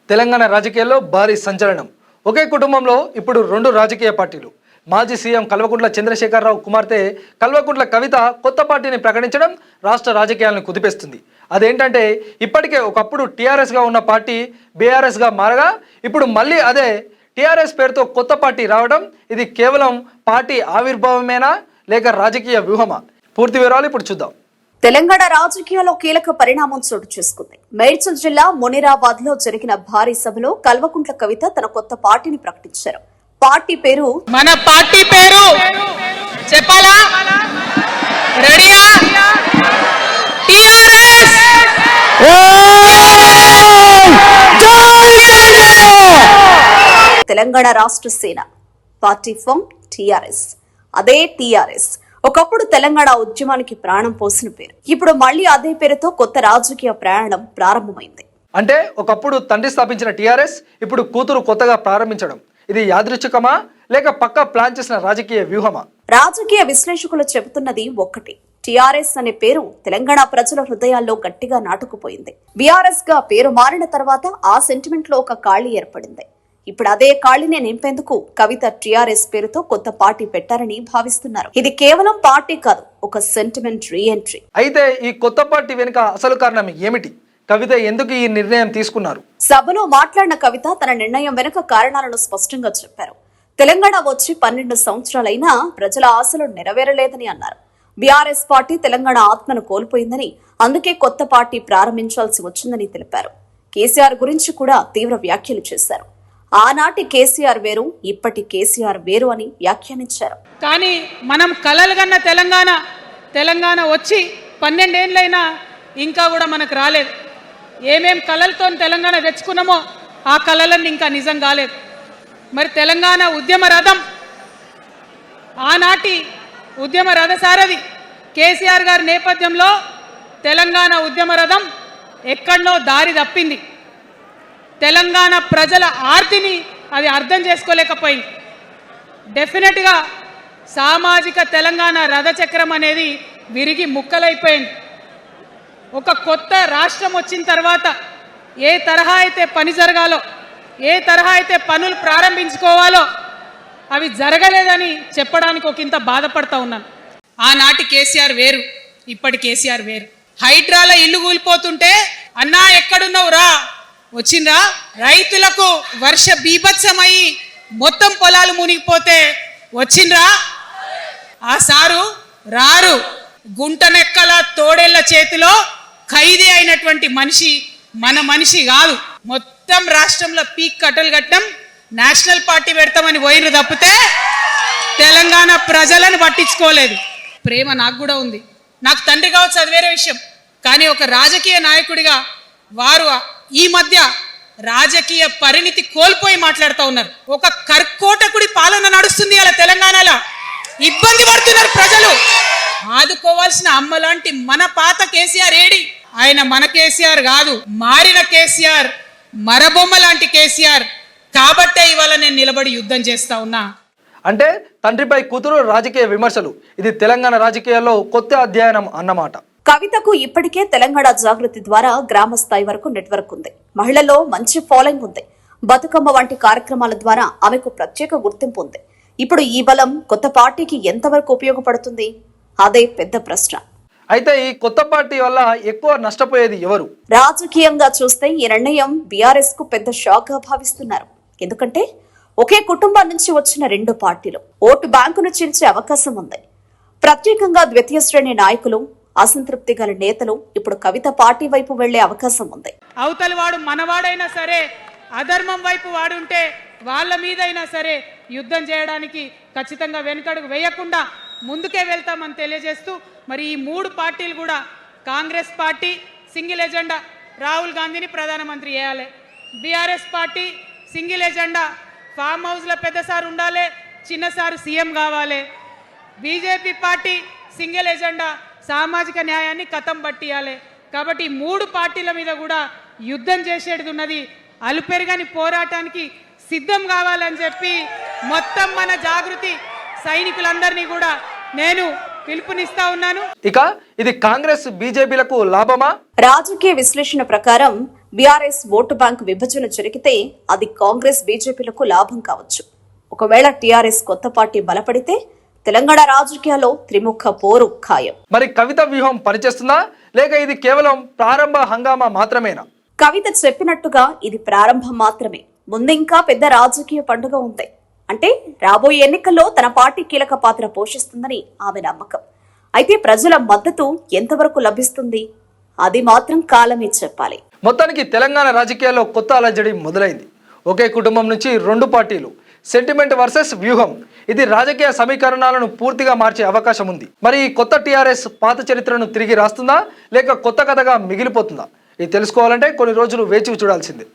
తెలంగాణ రాజకీయాల్లో భారీ సంచలనం. ఒకే కుటుంబంలో ఇప్పుడు రెండు రాజకీయ పార్టీలు. మాజీ సీఎం కల్వకుంట్ల చంద్రశేఖరరావు కుమార్తె కల్వకుంట్ల కవిత కొత్త పార్టీని ప్రకటించడం రాష్ట్ర రాజకీయాలను కుదిపేస్తుంది. అదేంటంటే ఇప్పటికే ఒకప్పుడు టీఆర్ఎస్గా ఉన్న పార్టీ బీఆర్ఎస్గా మారగా ఇప్పుడు మళ్ళీ అదే టీఆర్ఎస్ పేరుతో కొత్త పార్టీ రావడం, ఇది కేవలం పార్టీ ఆవిర్భావమేనా లేక రాజకీయ వ్యూహమా? పూర్తి వివరాలు ఇప్పుడు చూద్దాం. తెలంగాణ రాజకీయాల్లో కీలక పరిణామం చోటు చేసుకుంది. మేడ్చల్ జిల్లా మునిరాబాద్ లో జరిగిన భారీ సభలో కల్వకుంట్ల కవిత తన కొత్త పార్టీని ప్రకటించారు. పార్టీ పేరు మన పార్టీ పేరు చెప్పాలా? రెడీయా? Telangana Rashtra Sena. Party farm TRS. అదే టీఆర్ఎస్ ఒకప్పుడు తెలంగాణ ఉద్యమానికి ప్రాణం పోసిన పేరు. ఇప్పుడు మళ్లీ అదే పేరుతో కొత్త రాజకీయ ప్రయాణం ప్రారంభమైంది. అంటే ఒకప్పుడు తండ్రి స్థాపించిన టీఆర్ఎస్ ఇప్పుడు కూతురు కొత్తగా ప్రారంభించడం, ఇది యాదృచ్ఛికమా లేక పక్కా ప్లాన్ చేసిన రాజకీయ వ్యూహమా? రాజకీయ విశ్లేషకులు చెబుతున్నది ఒక్కటి. టీఆర్ఎస్ అనే పేరు తెలంగాణ ప్రజల హృదయాల్లో గట్టిగా నాటుకుపోయింది. బీఆర్ఎస్ గా పేరు మారిన తర్వాత ఆ సెంటిమెంట్ లో ఒక ఖాళీ ఏర్పడింది. ఇప్పుడు అదే ఖాళీని నింపేందుకు కవిత టీఆర్ఎస్ పేరుతో కొత్త పార్టీ పెట్టారని భావిస్తున్నారు. ఇది కేవలం పార్టీ కాదు, ఒక సెంటిమెంట్ రీఎంట్రీ. అయితే ఈ కొత్త పార్టీ వెనుక అసలు కారణం ఏమిటి? కవిత ఎందుకు ఈ నిర్ణయం తీసుకున్నారు? సభలో మాట్లాడిన కవిత తన నిర్ణయం వెనుక కారణాలను స్పష్టంగా చెప్పారు. తెలంగాణ వచ్చి 12 సంవత్సరాలైనా ప్రజల ఆశలు నెరవేరలేదని అన్నారు. బీఆర్ఎస్ పార్టీ తెలంగాణ ఆత్మను కోల్పోయిందని, అందుకే కొత్త పార్టీ ప్రారంభించాల్సి వచ్చిందని తెలిపారు. కేసీఆర్ గురించి కూడా తీవ్ర వ్యాఖ్యలు చేశారు. ఆనాటి కేసీఆర్ వేరు, ఇప్పటి కేసీఆర్ వేరు అని వ్యాఖ్యానించారు. కానీ మనం కలలు కన్న తెలంగాణ వచ్చి 12 ఏళ్ళైనా ఇంకా కూడా మనకు రాలేదు. ఏమేం కలలతో తెలంగాణ తెచ్చుకున్నామో ఆ కలలన్నీ ఇంకా నిజం కాలేదు. మరి తెలంగాణ ఉద్యమ రథం, ఆనాటి ఉద్యమ రథసారథి కేసీఆర్ గారి నేపథ్యంలో తెలంగాణ ఉద్యమ రథం ఎక్కడనో దారి తప్పింది. తెలంగాణ ప్రజల ఆర్తిని అది అర్థం చేసుకోలేకపోయింది. డెఫినెట్గా సామాజిక తెలంగాణ రథచక్రం అనేది విరిగి ముక్కలైపోయింది. ఒక కొత్త రాష్ట్రం వచ్చిన తర్వాత ఏ తరహా అయితే పని జరగాలో, ఏ తరహా అయితే పనులు ప్రారంభించుకోవాలో అవి జరగలేదని చెప్పడానికి ఒకంత బాధపడతా ఉన్నాను. ఆనాటి కేసీఆర్ వేరు, ఇప్పటి కేసీఆర్ వేరు. హైడ్రాల ఇల్లు కూలిపోతుంటే అన్నా ఎక్కడున్నావు రా, వచ్చిందా? రైతులకు వర్ష బీభత్సమై మొత్తం పొలాలు మునిగిపోతే వచ్చిండ్రా? ఆ సారు రారు. గుంటనెక్కల తోడేళ్ల చేతిలో ఖైదీ అయినటువంటి మనిషి మన మనిషి కాదు. మొత్తం రాష్ట్రంలో పీక్ కట్టలు కట్టడం, నేషనల్ పార్టీ పెడతామని పోయిన తప్పితే తెలంగాణ ప్రజలను పట్టించుకోలేదు. ప్రేమ నాకు కూడా ఉంది, నాకు తండ్రి కావచ్చు, అది వేరే విషయం. కానీ ఒక రాజకీయ నాయకుడిగా వారు ఈ మధ్య రాజకీయ పరిణితి కోల్పోయి మాట్లాడుతూ ఉన్నారు. ఒక కర్కోటకుడి పాలన నడుస్తుంది అలా తెలంగాణలో. ఇబ్బంది పడుతున్నారు ప్రజలు. ఆదుకోవాల్సిన అమ్మ లాంటి మన పాత కేసీఆర్ ఏడి? ఆయన మన కేసీఆర్ కాదు, మారిన కేసీఆర్, మరబొమ్మ లాంటి కేసీఆర్. కాబట్టే ఇవాళ నేను నిలబడి యుద్ధం చేస్తా ఉన్నా. అంటే తండ్రిపై కూతురు రాజకీయ విమర్శలు, ఇది తెలంగాణ రాజకీయాల్లో కొత్త అధ్యయనం అన్నమాట. కవితకు ఇప్పటికే తెలంగాణ జాగృతి ద్వారా గ్రామ స్థాయి వరకు నెట్వర్క్ ఉంది. మహిళల్లో మంచి ఫాలోయింగ్ ఉంది. బతుకమ్మ వంటి కార్యక్రమాల ద్వారా ఆమెకు ప్రత్యేక గుర్తింపు ఉంది. ఇప్పుడు ఈ బలం కొత్త పార్టీకి ఎంతవరకు ఉపయోగపడుతుంది? అదే పెద్ద ప్రశ్న. అయితే ఈ కొత్త పార్టీ వల్ల ఎక్కువ నష్టపోయేది ఎవరు? రాజకీయంగా చూస్తే ఈ నిర్ణయం బీఆర్ఎస్ కు పెద్ద షాక్ గా భావిస్తున్నారు. ఎందుకంటే ఒకే కుటుంబం నుంచి వచ్చిన రెండు పార్టీలు ఓటు బ్యాంకును చీల్చే అవకాశం ఉంది. ప్రత్యేకంగా ద్వితీయ శ్రేణి నాయకులు, అసంతృప్తి గల నేతలు ఇప్పుడు కవిత పార్టీ వైపు వెళ్లే అవకాశం ఉంది. అవతలి వాడు మనవాడైనా సరే, అధర్మం వైపు వాడుంటే వాళ్ళ మీదైనా సరే యుద్ధం చేయడానికి ఖచ్చితంగా వెనుకడుగు వేయకుండా ముందుకే వెళ్తామని తెలియజేస్తూ, మరి ఈ 3 పార్టీలు కూడా, Congress party single agenda, Rahul గాంధీని ప్రధానమంత్రి చేయాలి. BRS party single agenda, farm హౌస్లో పెద్దసారి ఉండాలి, చిన్నసారి సీఎం కావాలి. బీజేపీ పార్టీ సింగిల్ ఎజెండా, సామాజిక న్యాయాన్ని కథం పట్టియాలి. కాబట్టి 3 పార్టీల మీద కూడా యుద్ధం చేసేది ఉన్నది. అలుపెరగని పోరాటానికి సిద్ధం కావాలని చెప్పి మొత్తం మన జాగృతి సైనికులందరినీ కూడా నేను పిలుపునిస్తా ఉన్నాను. ఇక ఇది కాంగ్రెస్ బీజేపీలకు లాభమా? రాజకీయ విశ్లేషణ ప్రకారం బీఆర్ఎస్ ఓటు బ్యాంక్ విభజన జరిగితే అది కాంగ్రెస్ బీజేపీలకు లాభం కావచ్చు. ఒకవేళ టీఆర్ఎస్ కొత్త పార్టీ బలపడితే తెలంగాణ రాజకీయాల్లో త్రిముఖ పోరు ఖాయం. మరి కవిత వ్యూహం పనిచేస్తుందా లేక ఇది కేవలం ప్రారంభ హంగామా మాత్రమేనా? కవిత చెప్పినట్టుగా ఇది ప్రారంభం మాత్రమే. ముందింకా పెద్ద రాజకీయ పండుగ ఉంది. అంటే రాబోయే ఎన్నికల్లో తన పార్టీ కీలక పాత్ర పోషిస్తుందని ఆమె నమ్మకం. అయితే ప్రజల మద్దతు ఎంతవరకు లభిస్తుంది అది మాత్రం కాలమే చెప్పాలి. మొత్తానికి తెలంగాణ రాజకీయాల్లో కొత్త అలజడి మొదలైంది. ఒకే కుటుంబం నుంచి రెండు పార్టీలు, సెంటిమెంట్ వర్సెస్ వ్యూహం. ఇది రాజకీయ సమీకరణాలను పూర్తిగా మార్చే అవకాశం ఉంది. మరి ఈ కొత్త టీఆర్ఎస్ పాత చరిత్రను తిరిగి రాస్తుందా లేక కొత్త కథగా మిగిలిపోతుందా? ఇది తెలుసుకోవాలంటే కొన్ని రోజులు వేచి చూడాల్సిందే.